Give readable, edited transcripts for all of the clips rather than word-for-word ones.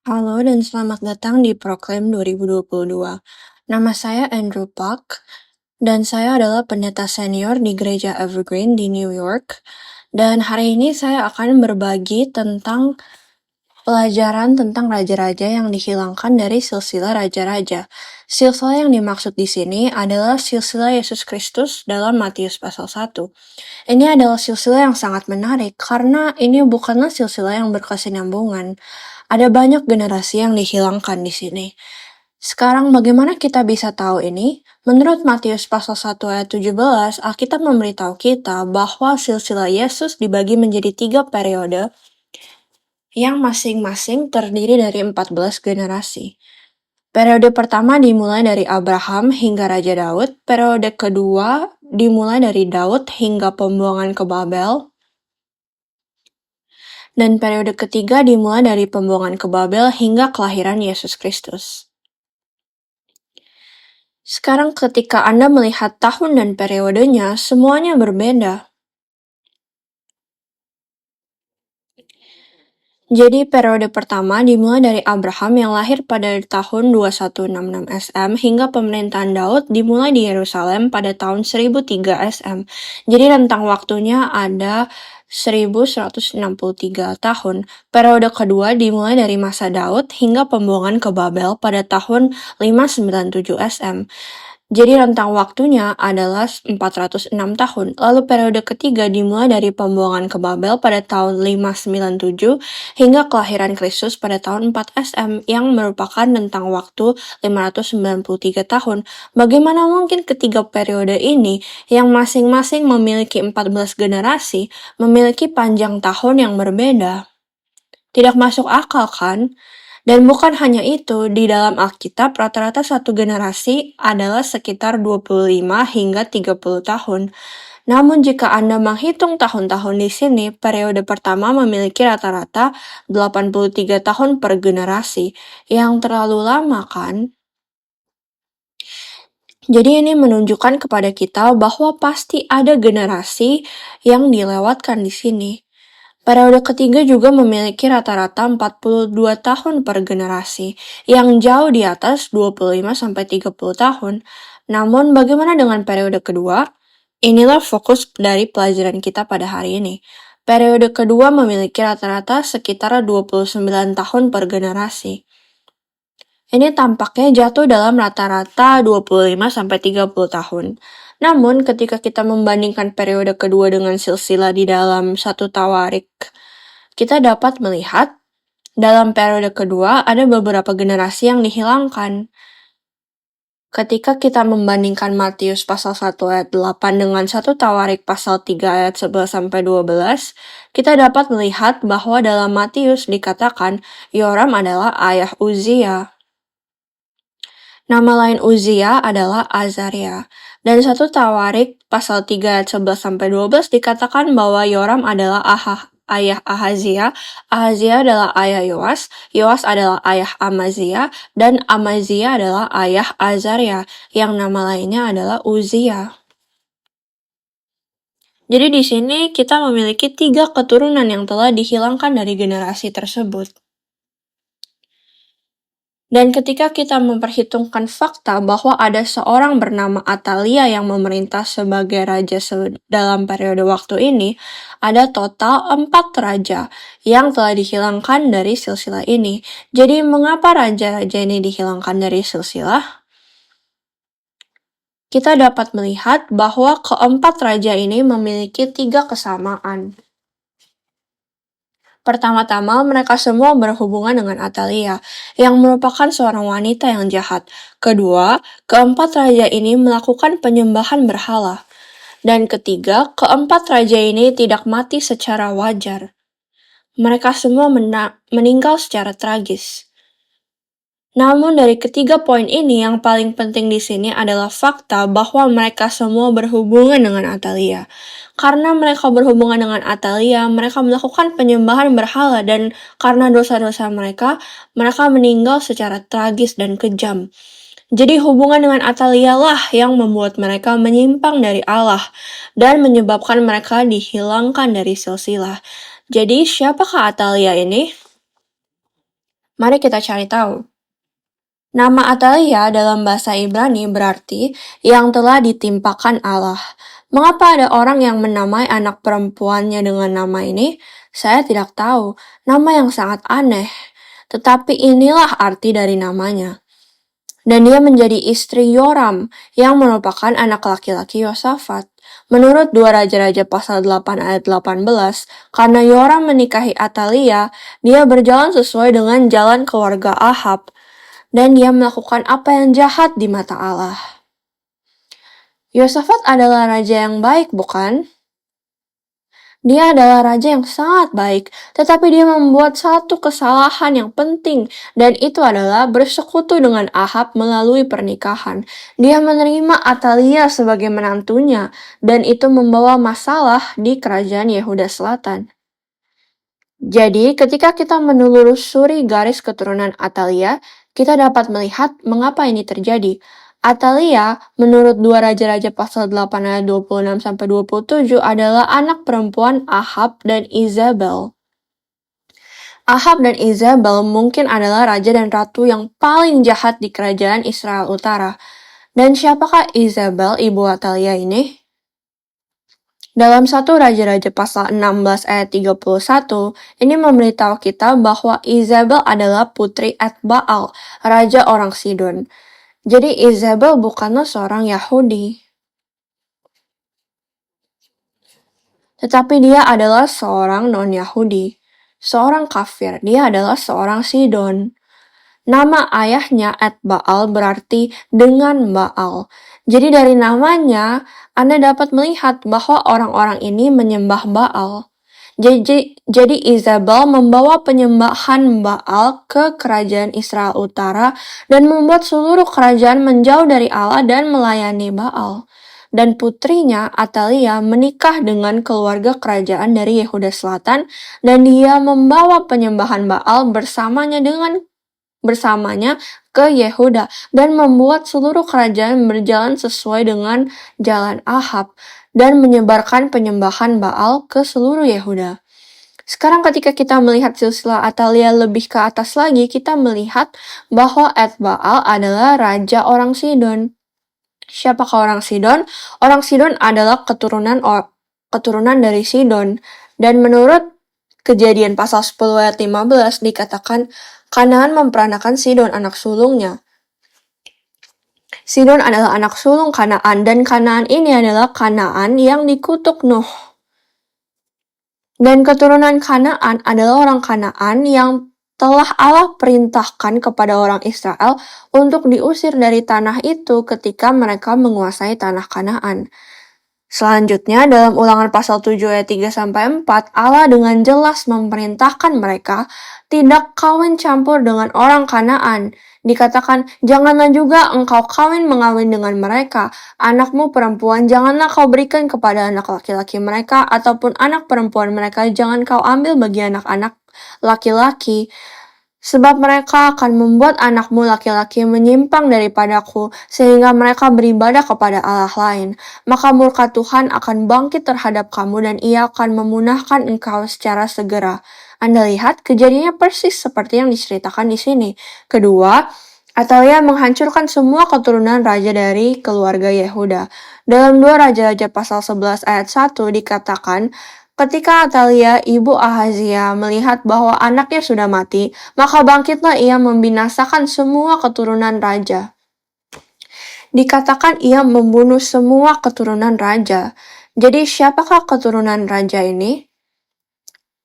Halo dan selamat datang di Proclaim 2022. Nama saya Andrew Park dan saya adalah pendeta senior di Gereja Evergreen di New York. Dan hari ini saya akan berbagi tentang pelajaran tentang raja-raja yang dihilangkan dari silsilah raja-raja. Silsilah yang dimaksud di sini adalah silsilah Yesus Kristus dalam Matius pasal 1. Ini adalah silsilah yang sangat menarik karena ini bukanlah silsilah yang berkesinambungan. Ada banyak generasi yang dihilangkan di sini. Sekarang bagaimana kita bisa tahu ini? Menurut Matius pasal 1 ayat 17, Alkitab memberitahu kita bahwa silsilah Yesus dibagi menjadi 3 periode yang masing-masing terdiri dari 14 generasi. Periode pertama dimulai dari Abraham hingga Raja Daud, periode kedua dimulai dari Daud hingga pembuangan ke Babel, dan periode ketiga dimulai dari pembuangan ke Babel hingga kelahiran Yesus Kristus. Sekarang ketika Anda melihat tahun dan periodenya, semuanya berbeda. Jadi periode pertama dimulai dari Abraham yang lahir pada tahun 2166 SM hingga pemerintahan Daud dimulai di Yerusalem pada tahun 1003 SM. Jadi rentang waktunya ada 1163 tahun. Periode kedua dimulai dari masa Daud hingga pembuangan ke Babel pada tahun 597 SM. Jadi rentang waktunya adalah 406 tahun. Lalu periode ketiga dimulai dari pembuangan ke Babel pada tahun 597 hingga kelahiran Kristus pada tahun 4 SM yang merupakan rentang waktu 593 tahun. Bagaimana mungkin ketiga periode ini yang masing-masing memiliki 14 generasi memiliki panjang tahun yang berbeda? Tidak masuk akal kan? Dan bukan hanya itu, di dalam Alkitab rata-rata satu generasi adalah sekitar 25 hingga 30 tahun. Namun jika Anda menghitung tahun-tahun di sini, periode pertama memiliki rata-rata 83 tahun per generasi, yang terlalu lama kan? Jadi ini menunjukkan kepada kita bahwa pasti ada generasi yang dilewatkan di sini. Periode ketiga juga memiliki rata-rata 42 tahun per generasi, yang jauh di atas 25-30 tahun. Namun bagaimana dengan periode kedua? Inilah fokus dari pelajaran kita pada hari ini. Periode kedua memiliki rata-rata sekitar 29 tahun per generasi. Ini tampaknya jatuh dalam rata-rata 25-30 tahun. Namun, ketika kita membandingkan periode kedua dengan silsilah di dalam satu tawarik, kita dapat melihat dalam periode kedua ada beberapa generasi yang dihilangkan. Ketika kita membandingkan Matius pasal 1 ayat 8 dengan satu tawarik pasal 3 ayat 11-12, kita dapat melihat bahwa dalam Matius dikatakan Yoram adalah ayah Uzia. Nama lain Uzia adalah Azaria. Dan satu tawarik pasal 3 ayat 11-12 dikatakan bahwa Yoram adalah ayah Ahazia, Ahazia adalah ayah Yoas, Yoas adalah ayah Amazia, dan Amazia adalah ayah Azaria, yang nama lainnya adalah Uzia. Jadi di sini kita memiliki 3 keturunan yang telah dihilangkan dari generasi tersebut. Dan ketika kita memperhitungkan fakta bahwa ada seorang bernama Atalia yang memerintah sebagai raja dalam periode waktu ini, ada total 4 raja yang telah dihilangkan dari silsilah ini. Jadi mengapa raja-raja ini dihilangkan dari silsilah? Kita dapat melihat bahwa keempat raja ini memiliki 3 kesamaan. Pertama-tama, mereka semua berhubungan dengan Atalia, yang merupakan seorang wanita yang jahat. Kedua, keempat raja ini melakukan penyembahan berhala. Dan ketiga, keempat raja ini tidak mati secara wajar. Mereka semua meninggal secara tragis. Namun dari ketiga poin ini yang paling penting di sini adalah fakta bahwa mereka semua berhubungan dengan Atalia. Karena mereka berhubungan dengan Atalia, mereka melakukan penyembahan berhala dan karena dosa-dosa mereka meninggal secara tragis dan kejam. Jadi hubungan dengan Atalia lah yang membuat mereka menyimpang dari Allah dan menyebabkan mereka dihilangkan dari silsilah. Jadi siapakah Atalia ini? Mari kita cari tahu. Nama Atalia dalam bahasa Ibrani berarti yang telah ditimpakan Allah. Mengapa ada orang yang menamai anak perempuannya dengan nama ini? Saya tidak tahu. Nama yang sangat aneh. Tetapi inilah arti dari namanya. Dan dia menjadi istri Yoram yang merupakan anak laki-laki Yosafat. Menurut 2 Raja-Raja pasal 8 ayat 18, karena Yoram menikahi Atalia, dia berjalan sesuai dengan jalan keluarga Ahab, dan dia melakukan apa yang jahat di mata Allah. Yosafat adalah raja yang baik, bukan? Dia adalah raja yang sangat baik, tetapi dia membuat satu kesalahan yang penting, dan itu adalah bersekutu dengan Ahab melalui pernikahan. Dia menerima Atalia sebagai menantunya, dan itu membawa masalah di kerajaan Yehuda Selatan. Jadi, ketika kita menelusuri garis keturunan Atalia, kita dapat melihat mengapa ini terjadi. Atalia, menurut 2 Raja-Raja pasal 8 ayat 26-27 adalah anak perempuan Ahab dan Izabel. Ahab dan Izabel mungkin adalah raja dan ratu yang paling jahat di kerajaan Israel Utara. Dan siapakah Izabel, ibu Atalia ini? Dalam 1 Raja-Raja pasal 16 ayat 31, ini memberitahu kita bahwa Izabel adalah putri Etbaal, raja orang Sidon. Jadi Izabel bukanlah seorang Yahudi, tetapi dia adalah seorang non-Yahudi, seorang kafir. Dia adalah seorang Sidon. Nama ayahnya Etbaal berarti dengan Baal. Jadi dari namanya, Anda dapat melihat bahwa orang-orang ini menyembah Baal. Jadi Izabel membawa penyembahan Baal ke kerajaan Israel Utara dan membuat seluruh kerajaan menjauh dari Allah dan melayani Baal. Dan putrinya Atalia menikah dengan keluarga kerajaan dari Yehuda Selatan dan dia membawa penyembahan Baal bersamanya ke Yehuda dan membuat seluruh kerajaan berjalan sesuai dengan jalan Ahab dan menyebarkan penyembahan Baal ke seluruh Yehuda. Sekarang ketika kita melihat silsilah Atalia lebih ke atas lagi, kita melihat bahwa Etbaal adalah raja orang Sidon. Siapakah orang Sidon? Orang Sidon adalah keturunan dari Sidon. Dan menurut Kejadian pasal 10 ayat 15 dikatakan Kanaan memperanakan Sidon anak sulungnya. Sidon adalah anak sulung Kanaan dan Kanaan ini adalah Kanaan yang dikutuk Nuh. Dan keturunan Kanaan adalah orang Kanaan yang telah Allah perintahkan kepada orang Israel untuk diusir dari tanah itu ketika mereka menguasai tanah Kanaan. Selanjutnya, dalam Ulangan pasal 7 ayat 3-4, Allah dengan jelas memerintahkan mereka tidak kawin campur dengan orang Kanaan. Dikatakan, janganlah juga engkau kawin mengawin dengan mereka. Anakmu perempuan janganlah kau berikan kepada anak laki-laki mereka, ataupun anak perempuan mereka jangan kau ambil bagi anak-anak laki-laki. Sebab mereka akan membuat anakmu laki-laki menyimpang daripadaku, sehingga mereka beribadah kepada Allah lain. Maka murka Tuhan akan bangkit terhadap kamu dan ia akan memunahkan engkau secara segera. Anda lihat, kejadiannya persis seperti yang diceritakan di sini. Kedua, Atalia menghancurkan semua keturunan raja dari keluarga Yehuda. Dalam 2 Raja-Raja pasal 11 ayat 1 dikatakan, ketika Atalia, ibu Ahazia, melihat bahwa anaknya sudah mati, maka bangkitlah ia membinasakan semua keturunan raja. Dikatakan ia membunuh semua keturunan raja. Jadi siapakah keturunan raja ini?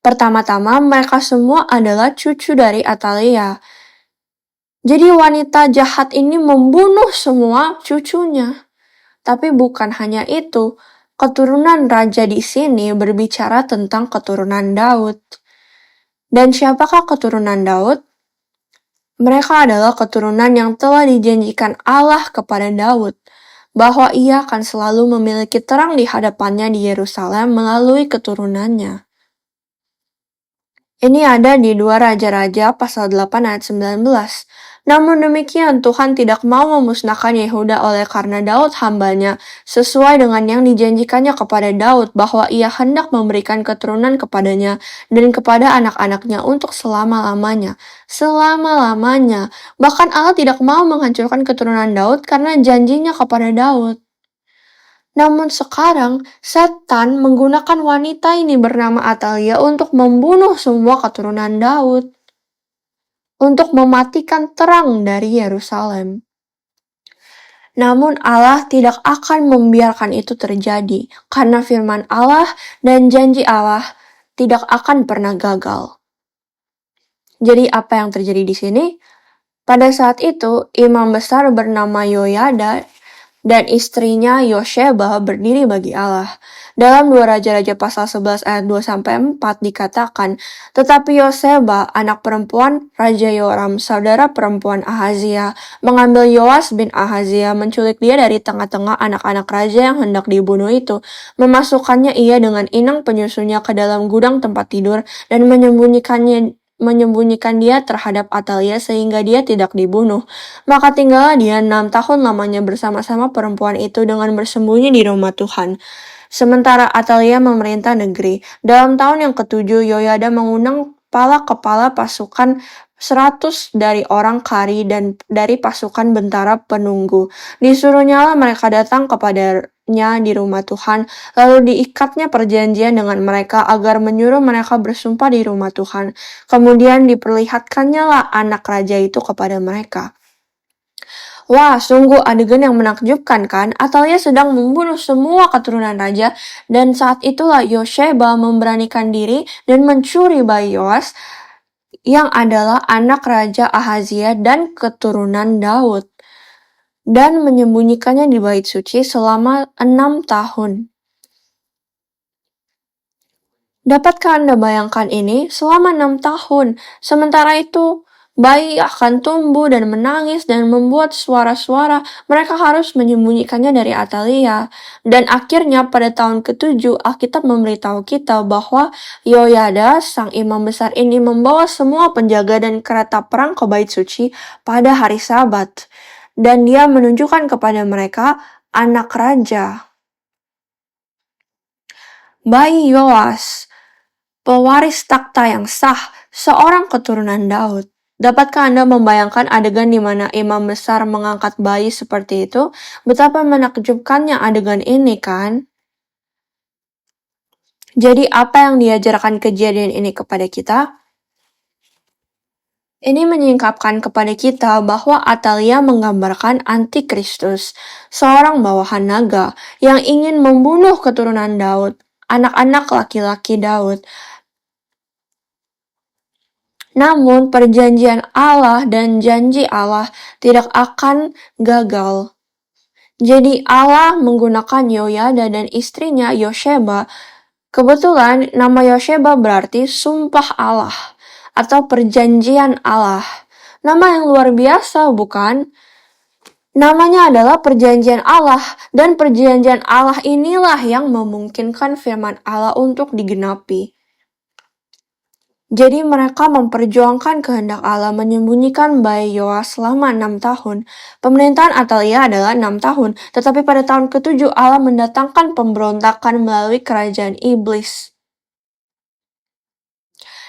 Pertama-tama, mereka semua adalah cucu dari Atalia. Jadi wanita jahat ini membunuh semua cucunya. Tapi bukan hanya itu, keturunan raja di sini berbicara tentang keturunan Daud. Dan siapakah keturunan Daud? Mereka adalah keturunan yang telah dijanjikan Allah kepada Daud, bahwa ia akan selalu memiliki terang di hadapannya di Yerusalem melalui keturunannya. Ini ada di 2 Raja-Raja pasal 8 ayat 19. Namun demikian, Tuhan tidak mau memusnahkan Yehuda oleh karena Daud hambanya, sesuai dengan yang dijanjikannya kepada Daud bahwa ia hendak memberikan keturunan kepadanya dan kepada anak-anaknya untuk selama-lamanya. Selama-lamanya. Bahkan Allah tidak mau menghancurkan keturunan Daud karena janjinya kepada Daud. Namun sekarang, setan menggunakan wanita ini bernama Atalia untuk membunuh semua keturunan Daud, untuk mematikan terang dari Yerusalem. Namun Allah tidak akan membiarkan itu terjadi, karena firman Allah dan janji Allah tidak akan pernah gagal. Jadi apa yang terjadi di sini? Pada saat itu, imam besar bernama Yoyada dan istrinya Yosheba berdiri bagi Allah. Dalam 2 Raja-Raja pasal 11 ayat 2-4 dikatakan, tetapi Yosheba, anak perempuan Raja Yoram, saudara perempuan Ahazia, mengambil Yoas bin Ahazia, menculik dia dari tengah-tengah anak-anak raja yang hendak dibunuh itu, memasukkannya ia dengan inang penyusunya ke dalam gudang tempat tidur, dan menyembunyikan dia terhadap Atalia sehingga dia tidak dibunuh. Maka tinggallah dia 6 tahun lamanya bersama-sama perempuan itu dengan bersembunyi di rumah Tuhan. Sementara Atalia memerintah negeri. Dalam tahun yang ke-7, Yoyada mengundang kepala pasukan 100 dari orang Kari dan dari pasukan bentara penunggu. Disuruhnyalah mereka datang kepadanya di rumah Tuhan, lalu diikatnya perjanjian dengan mereka agar menyuruh mereka bersumpah di rumah Tuhan. Kemudian diperlihatkannya lah anak raja itu kepada mereka. Wah, sungguh adegan yang menakjubkan kan? Atalia sedang membunuh semua keturunan raja, dan saat itulah Yosheba memberanikan diri dan mencuri bayi Yoas, yang adalah anak Raja Ahazia dan keturunan Daud, dan menyembunyikannya di bait suci selama 6 tahun. Dapatkah Anda bayangkan ini? Selama 6 tahun. Sementara itu, bayi akan tumbuh dan menangis dan membuat suara-suara. Mereka harus menyembunyikannya dari Atalia. Dan akhirnya pada tahun ke-7, Alkitab memberitahu kita bahwa Yoyada, sang imam besar ini, membawa semua penjaga dan kereta perang ke bait suci pada hari Sabat. Dan dia menunjukkan kepada mereka anak raja. Bayi Yoas, pewaris takhta yang sah, seorang keturunan Daud. Dapatkah Anda membayangkan adegan di mana imam besar mengangkat bayi seperti itu? Betapa menakjubkannya adegan ini, kan? Jadi apa yang diajarkan kejadian ini kepada kita? Ini menyingkapkan kepada kita bahwa Atalia menggambarkan antikristus, seorang bawahan naga yang ingin membunuh keturunan Daud, anak-anak laki-laki Daud. Namun perjanjian Allah dan janji Allah tidak akan gagal. Jadi Allah menggunakan Yoyada dan istrinya Yosheba. Kebetulan nama Yosheba berarti sumpah Allah atau perjanjian Allah. Nama yang luar biasa, bukan? Namanya adalah perjanjian Allah, dan perjanjian Allah inilah yang memungkinkan firman Allah untuk digenapi. Jadi mereka memperjuangkan kehendak Allah menyembunyikan bayi Yoas selama 6 tahun. Pemerintahan Atalia adalah 6 tahun, tetapi pada tahun ke-7 Allah mendatangkan pemberontakan melalui kerajaan iblis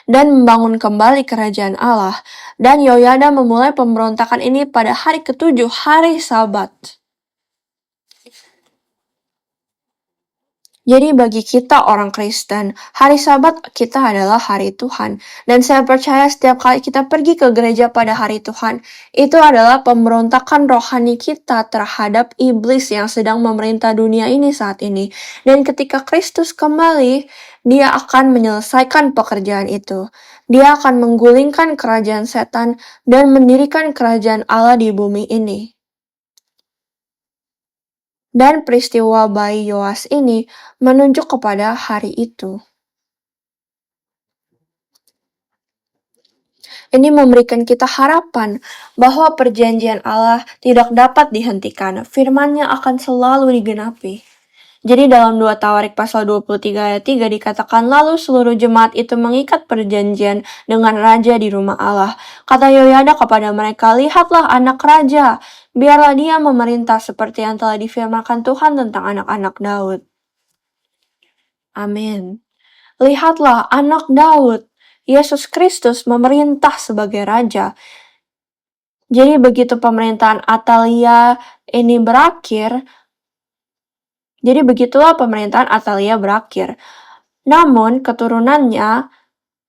dan membangun kembali kerajaan Allah. Dan Yoyada memulai pemberontakan ini pada hari ke-7, hari Sabat. Jadi bagi kita orang Kristen, hari Sabat kita adalah hari Tuhan. Dan saya percaya setiap kali kita pergi ke gereja pada hari Tuhan, itu adalah pemberontakan rohani kita terhadap iblis yang sedang memerintah dunia ini saat ini. Dan ketika Kristus kembali, dia akan menyelesaikan pekerjaan itu. Dia akan menggulingkan kerajaan setan dan mendirikan kerajaan Allah di bumi ini. Dan peristiwa bayi Yoas ini menunjuk kepada hari itu. Ini memberikan kita harapan bahwa perjanjian Allah tidak dapat dihentikan. Firman-Nya akan selalu digenapi. Jadi dalam 2 Tawarik pasal 23 ayat 3 dikatakan, lalu seluruh jemaat itu mengikat perjanjian dengan raja di rumah Allah. Kata Yoyada kepada mereka, lihatlah anak raja, biarlah dia memerintah seperti yang telah difirmankan Tuhan tentang anak-anak Daud. Amin. Lihatlah anak Daud, Yesus Kristus memerintah sebagai raja. Jadi begitu pemerintahan Atalia ini berakhir, jadi begitulah pemerintahan Atalia berakhir. Namun keturunannya,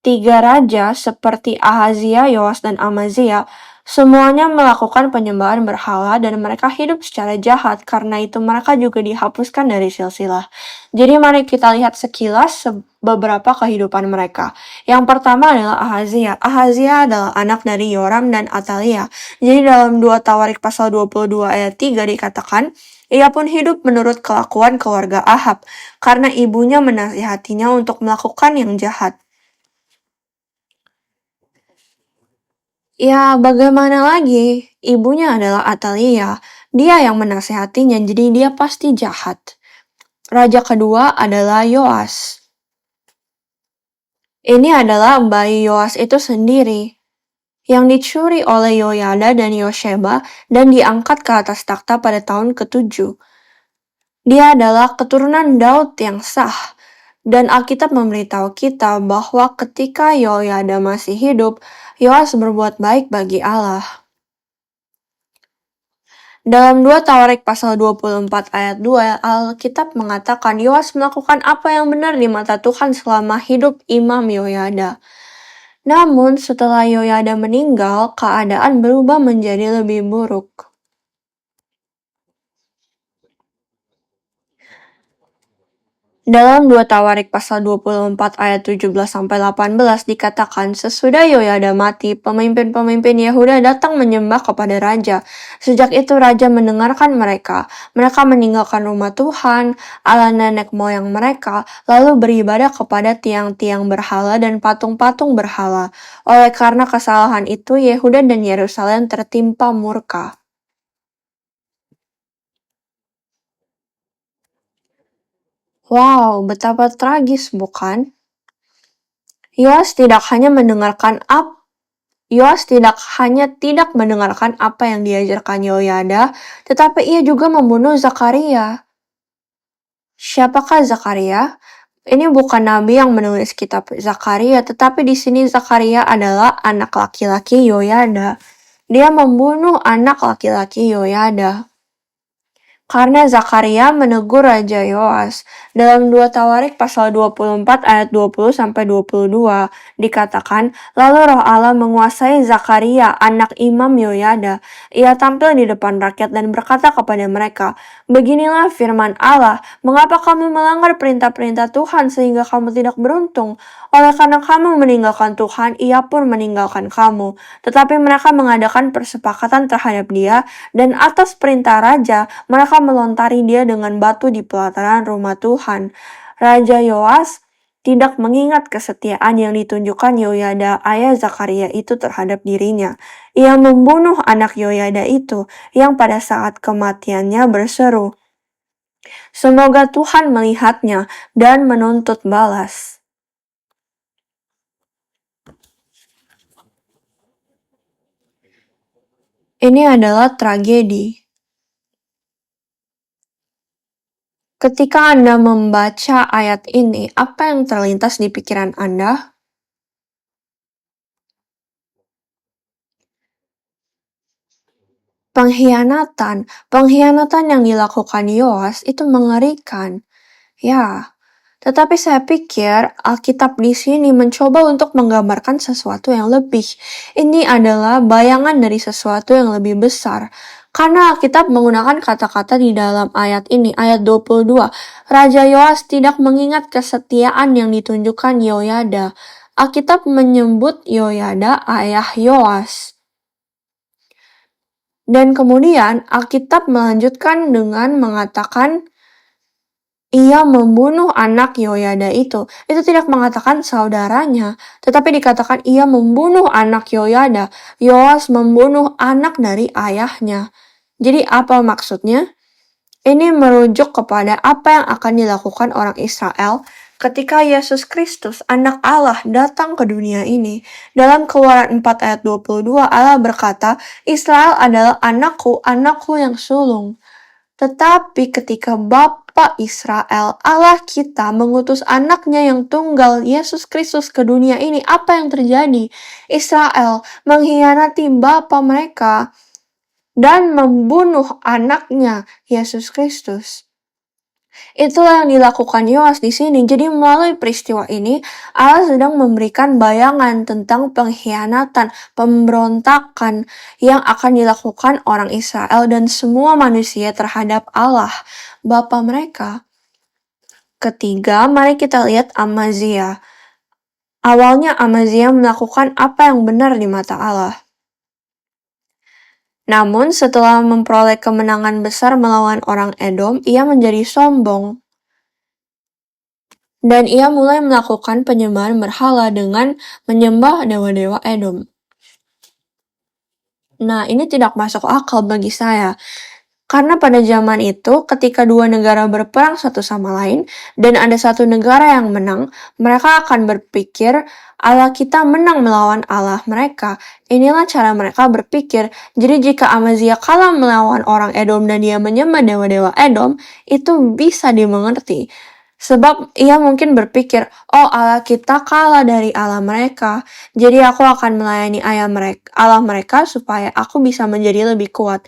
3 raja seperti Ahazia, Yoas, dan Amazia, semuanya melakukan penyembahan berhala dan mereka hidup secara jahat, karena itu mereka juga dihapuskan dari silsilah. Jadi mari kita lihat sekilas beberapa kehidupan mereka. Yang pertama adalah Ahazia. Ahazia adalah anak dari Yoram dan Atalia. Jadi dalam 2 Tawarik pasal 22 ayat 3 dikatakan, ia pun hidup menurut kelakuan keluarga Ahab, karena ibunya menasihatinya untuk melakukan yang jahat. Ya, bagaimana lagi? Ibunya adalah Atalia. Dia yang menasehatinya, jadi dia pasti jahat. Raja kedua adalah Yoas. Ini adalah bayi Yoas itu sendiri, yang dicuri oleh Yoyada dan Yosheba dan diangkat ke atas takhta pada tahun ke-7. Dia adalah keturunan Daud yang sah. Dan Alkitab memberitahu kita bahwa ketika Yoyada masih hidup, Yoas berbuat baik bagi Allah. Dalam 2 Tawarik pasal 24 ayat 2, Alkitab mengatakan Yoas melakukan apa yang benar di mata Tuhan selama hidup Imam Yoyada. Namun setelah Yoyada meninggal, keadaan berubah menjadi lebih buruk. Dalam 2 Tawarik pasal 24 ayat 17-18 dikatakan, sesudah Yoyada mati, pemimpin-pemimpin Yehuda datang menyembah kepada raja. Sejak itu raja mendengarkan mereka. Mereka meninggalkan rumah Tuhan, Allah nenek moyang mereka, lalu beribadah kepada tiang-tiang berhala dan patung-patung berhala. Oleh karena kesalahan itu, Yehuda dan Yerusalem tertimpa murka. Wow, betapa tragis, bukan? Yoas tidak hanya tidak mendengarkan apa yang diajarkan Yoyada, tetapi ia juga membunuh Zakaria. Siapakah Zakaria? Ini bukan nabi yang menulis kitab Zakaria, tetapi di sini Zakaria adalah anak laki-laki Yoyada. Dia membunuh anak laki-laki Yoyada. Karena Zakaria menegur Raja Yoas. Dalam 2 Tawarik pasal 24 ayat 20-22 dikatakan, lalu roh Allah menguasai Zakaria, anak Imam Yoyada. Ia tampil di depan rakyat dan berkata kepada mereka, beginilah firman Allah, mengapa kamu melanggar perintah-perintah Tuhan sehingga kamu tidak beruntung? Oleh karena kamu meninggalkan Tuhan, ia pun meninggalkan kamu. Tetapi mereka mengadakan persepakatan terhadap dia, dan atas perintah raja, mereka melontari dia dengan batu di pelataran rumah Tuhan. Raja Yoas tidak mengingat kesetiaan yang ditunjukkan Yoyada ayah Zakaria itu terhadap dirinya. Ia membunuh anak Yoyada itu yang pada saat kematiannya berseru, semoga Tuhan melihatnya dan menuntut balas. Ini adalah tragedi. Ketika Anda membaca ayat ini, apa yang terlintas di pikiran Anda? Pengkhianatan yang dilakukan Yoas itu mengerikan. Ya, tetapi saya pikir Alkitab di sini mencoba untuk menggambarkan sesuatu yang lebih. Ini adalah bayangan dari sesuatu yang lebih besar. Karena Alkitab menggunakan kata-kata di dalam ayat ini, ayat 22. Raja Yoas tidak mengingat kesetiaan yang ditunjukkan Yoyada. Alkitab menyebut Yoyada ayah Yoas. Dan kemudian Alkitab melanjutkan dengan mengatakan ia membunuh anak Yoyada itu. Itu tidak mengatakan saudaranya, tetapi dikatakan ia membunuh anak Yoyada. Yoas membunuh anak dari ayahnya. Jadi apa maksudnya? Ini merujuk kepada apa yang akan dilakukan orang Israel ketika Yesus Kristus, anak Allah, datang ke dunia ini. Dalam Keluaran 4 ayat 22, Allah berkata, Israel adalah anakku, anakku yang sulung. Tetapi ketika Bapa Israel, Allah kita, mengutus anaknya yang tunggal, Yesus Kristus ke dunia ini, apa yang terjadi? Israel mengkhianati Bapa mereka dan membunuh anaknya, Yesus Kristus. Itulah yang dilakukan Yoas di sini. Jadi melalui peristiwa ini, Allah sedang memberikan bayangan tentang pengkhianatan, pemberontakan yang akan dilakukan orang Israel dan semua manusia terhadap Allah, Bapa mereka. Ketiga, mari kita lihat Amazia. Awalnya Amazia melakukan apa yang benar di mata Allah. Namun setelah memperoleh kemenangan besar melawan orang Edom, ia menjadi sombong. Dan ia mulai melakukan penyembahan berhala dengan menyembah dewa-dewa Edom. Nah, ini tidak masuk akal bagi saya. Karena pada zaman itu, ketika dua negara berperang satu sama lain, dan ada satu negara yang menang, mereka akan berpikir, Allah kita menang melawan Allah mereka. Inilah cara mereka berpikir. Jadi jika Amazia kalah melawan orang Edom dan dia menyembah dewa-dewa Edom, itu bisa dimengerti. Sebab ia mungkin berpikir, oh Allah kita kalah dari Allah mereka, jadi aku akan melayani Allah mereka supaya aku bisa menjadi lebih kuat.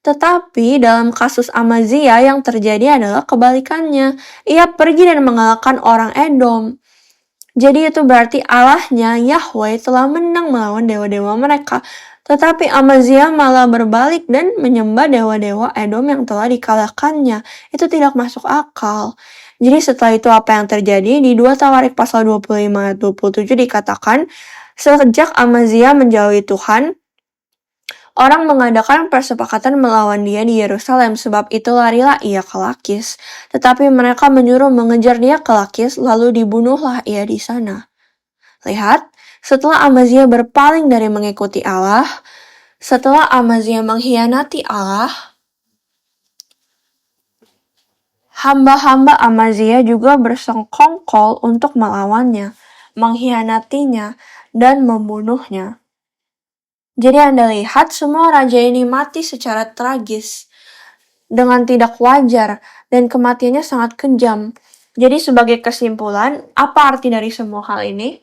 Tetapi dalam kasus Amazia yang terjadi adalah kebalikannya. Ia pergi dan mengalahkan orang Edom. Jadi itu berarti Allahnya, Yahweh, telah menang melawan dewa-dewa mereka. Tetapi Amazia malah berbalik dan menyembah dewa-dewa Edom yang telah dikalahkannya. Itu tidak masuk akal. Jadi setelah itu apa yang terjadi? Di 2 Tawarik pasal 25 ayat 27 dikatakan, sejak Amazia menjauhi Tuhan, orang mengadakan persepakatan melawan dia di Yerusalem, sebab itu larilah ia ke Lakis. Tetapi mereka menyuruh mengejar dia ke Lakis, lalu dibunuhlah ia di sana. Lihat, setelah Amazia berpaling dari mengikuti Allah, setelah Amazia mengkhianati Allah, hamba-hamba Amazia juga bersengkongkol untuk melawannya, mengkhianatinya, dan membunuhnya. Jadi Anda lihat semua raja ini mati secara tragis, dengan tidak wajar, dan kematiannya sangat kejam. Jadi sebagai kesimpulan, apa arti dari semua hal ini?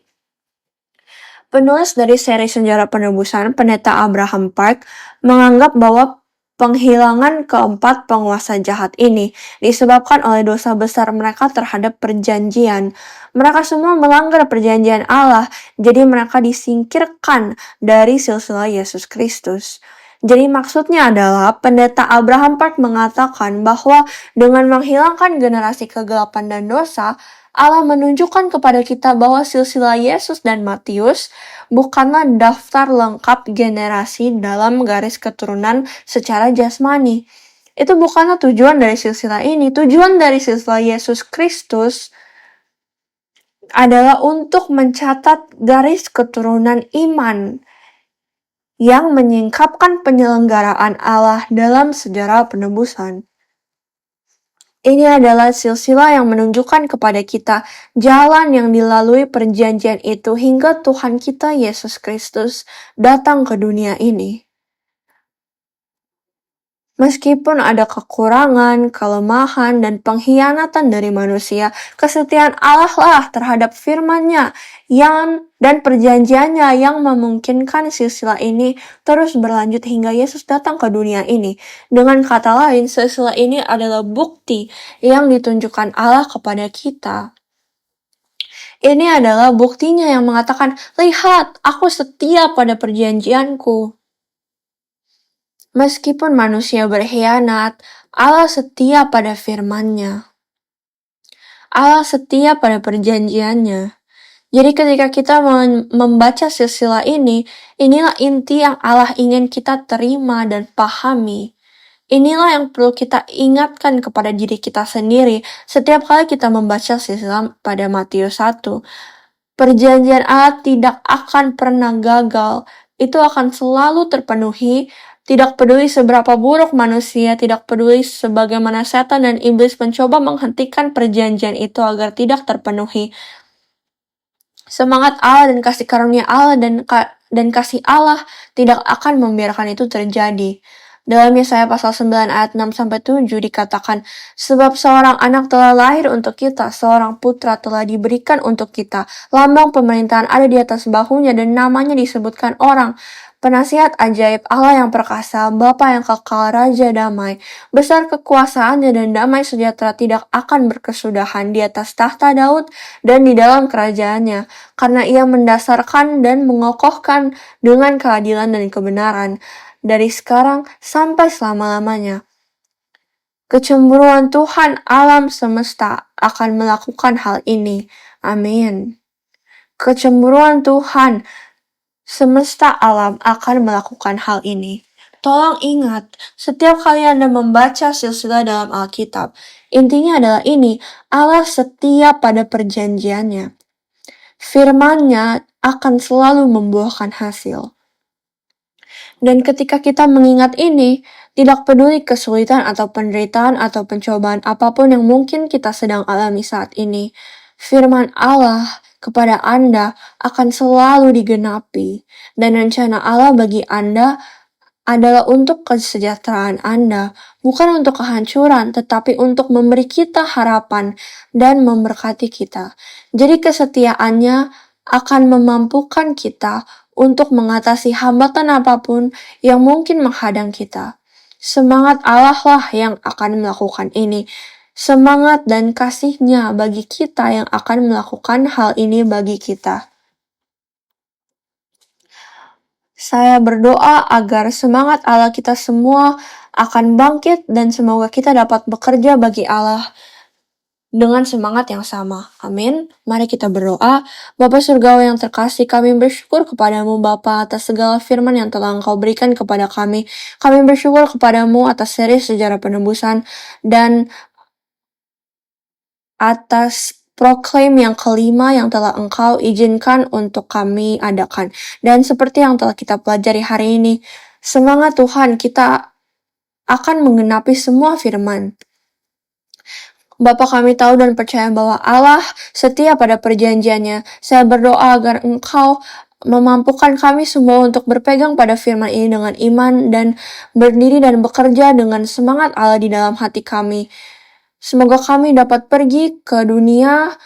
Penulis dari seri Sejarah Penebusan, Pendeta Abraham Park, menganggap bahwa penghilangan keempat penguasa jahat ini disebabkan oleh dosa besar mereka terhadap perjanjian. Mereka semua melanggar perjanjian Allah, jadi mereka disingkirkan dari silsilah Yesus Kristus. Jadi maksudnya adalah Pendeta Abraham Park mengatakan bahwa dengan menghilangkan generasi kegelapan dan dosa, Allah menunjukkan kepada kita bahwa silsilah Yesus dan Matius bukanlah daftar lengkap generasi dalam garis keturunan secara jasmani. Itu bukanlah tujuan dari silsilah ini. Tujuan dari silsilah Yesus Kristus adalah untuk mencatat garis keturunan iman yang menyingkapkan penyelenggaraan Allah dalam sejarah penebusan. Ini adalah silsilah yang menunjukkan kepada kita jalan yang dilalui perjanjian itu hingga Tuhan kita Yesus Kristus datang ke dunia ini. Meskipun ada kekurangan, kelemahan, dan pengkhianatan dari manusia, kesetiaan Allah lah terhadap firman-Nya dan perjanjiannya yang memungkinkan silsilah ini terus berlanjut hingga Yesus datang ke dunia ini. Dengan kata lain, silsilah ini adalah bukti yang ditunjukkan Allah kepada kita. Ini adalah buktinya yang mengatakan, lihat, aku setia pada perjanjianku. Meskipun manusia berkhianat, Allah setia pada firman-Nya. Allah setia pada perjanjiannya. Jadi ketika kita membaca silsilah ini, inilah inti yang Allah ingin kita terima dan pahami. Inilah yang perlu kita ingatkan kepada diri kita sendiri setiap kali kita membaca silsilah pada Matius 1. Perjanjian Allah tidak akan pernah gagal. Itu akan selalu terpenuhi. Tidak peduli seberapa buruk manusia, tidak peduli sebagaimana setan dan iblis mencoba menghentikan perjanjian itu agar tidak terpenuhi. Semangat Allah dan kasih karunia Allah dan kasih Allah tidak akan membiarkan itu terjadi. Dalam Yesaya pasal 9 ayat 6-7 dikatakan, sebab seorang anak telah lahir untuk kita, seorang putra telah diberikan untuk kita. Lambang pemerintahan ada di atas bahunya dan namanya disebutkan orang. Penasihat ajaib, Allah yang perkasa, Bapa yang kekal, Raja damai. Besar kekuasaannya dan damai sejahtera tidak akan berkesudahan di atas tahta Daud dan di dalam kerajaannya, karena ia mendasarkan dan mengokohkan dengan keadilan dan kebenaran dari sekarang sampai selama-lamanya. Kecemburuan Tuhan alam semesta akan melakukan hal ini. Amin. Kecemburuan Tuhan semesta alam akan melakukan hal ini. Tolong ingat, setiap kali Anda membaca silsilah dalam Alkitab, intinya adalah ini, Allah setia pada perjanjiannya. Firman-Nya akan selalu membuahkan hasil. Dan ketika kita mengingat ini, tidak peduli kesulitan atau penderitaan atau pencobaan apapun yang mungkin kita sedang alami saat ini, firman Allah kepada Anda akan selalu digenapi. Dan rencana Allah bagi Anda adalah untuk kesejahteraan Anda, bukan untuk kehancuran, tetapi untuk memberi kita harapan dan memberkati kita. Jadi kesetiaannya akan memampukan kita untuk mengatasi hambatan apapun yang mungkin menghadang kita. Semangat Allah lah yang akan melakukan ini. Semangat dan kasih-Nya bagi kita yang akan melakukan hal ini bagi kita. Saya berdoa agar semangat Allah kita semua akan bangkit dan semoga kita dapat bekerja bagi Allah dengan semangat yang sama. Amin. Mari kita berdoa. Bapa Surgawi yang terkasih, kami bersyukur kepadamu Bapa atas segala firman yang telah Engkau berikan kepada kami. Kami bersyukur kepadamu atas seri sejarah penebusan dan atas proklaim yang kelima yang telah Engkau izinkan untuk kami adakan. Dan seperti yang telah kita pelajari hari ini, semangat Tuhan kita akan menggenapi semua firman. Bapa, kami tahu dan percaya bahwa Allah setia pada perjanjiannya. Saya berdoa agar Engkau memampukan kami semua untuk berpegang pada firman ini dengan iman dan berdiri dan bekerja dengan semangat Allah di dalam hati kami. Semoga kami dapat pergi ke dunia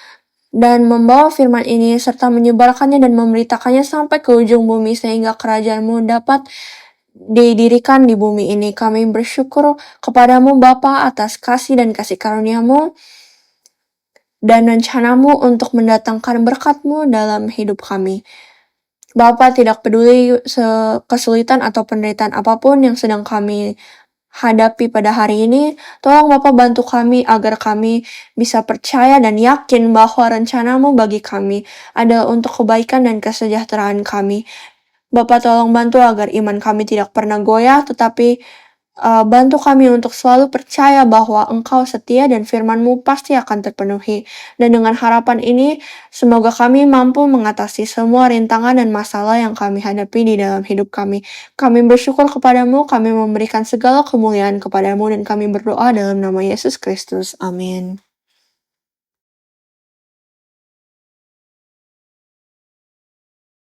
dan membawa firman ini serta menyebarkannya dan memberitakannya sampai ke ujung bumi sehingga kerajaan-Mu dapat didirikan di bumi ini. Kami bersyukur kepadamu Bapa atas kasih dan kasih karunia-Mu dan rencana-Mu untuk mendatangkan berkat-Mu dalam hidup kami. Bapa, tidak peduli kesulitan atau penderitaan apapun yang sedang kami hadapi pada hari ini, tolong Bapa bantu kami agar kami bisa percaya dan yakin bahwa rencana-Mu bagi kami adalah untuk kebaikan dan kesejahteraan kami. Bapa, tolong bantu agar iman kami tidak pernah goyah, tetapi bantu kami untuk selalu percaya bahwa Engkau setia dan firman-Mu pasti akan terpenuhi. Dan dengan harapan ini, semoga kami mampu mengatasi semua rintangan dan masalah yang kami hadapi di dalam hidup kami. Kami bersyukur kepadamu, kami memberikan segala kemuliaan kepadamu, dan kami berdoa dalam nama Yesus Kristus. Amin.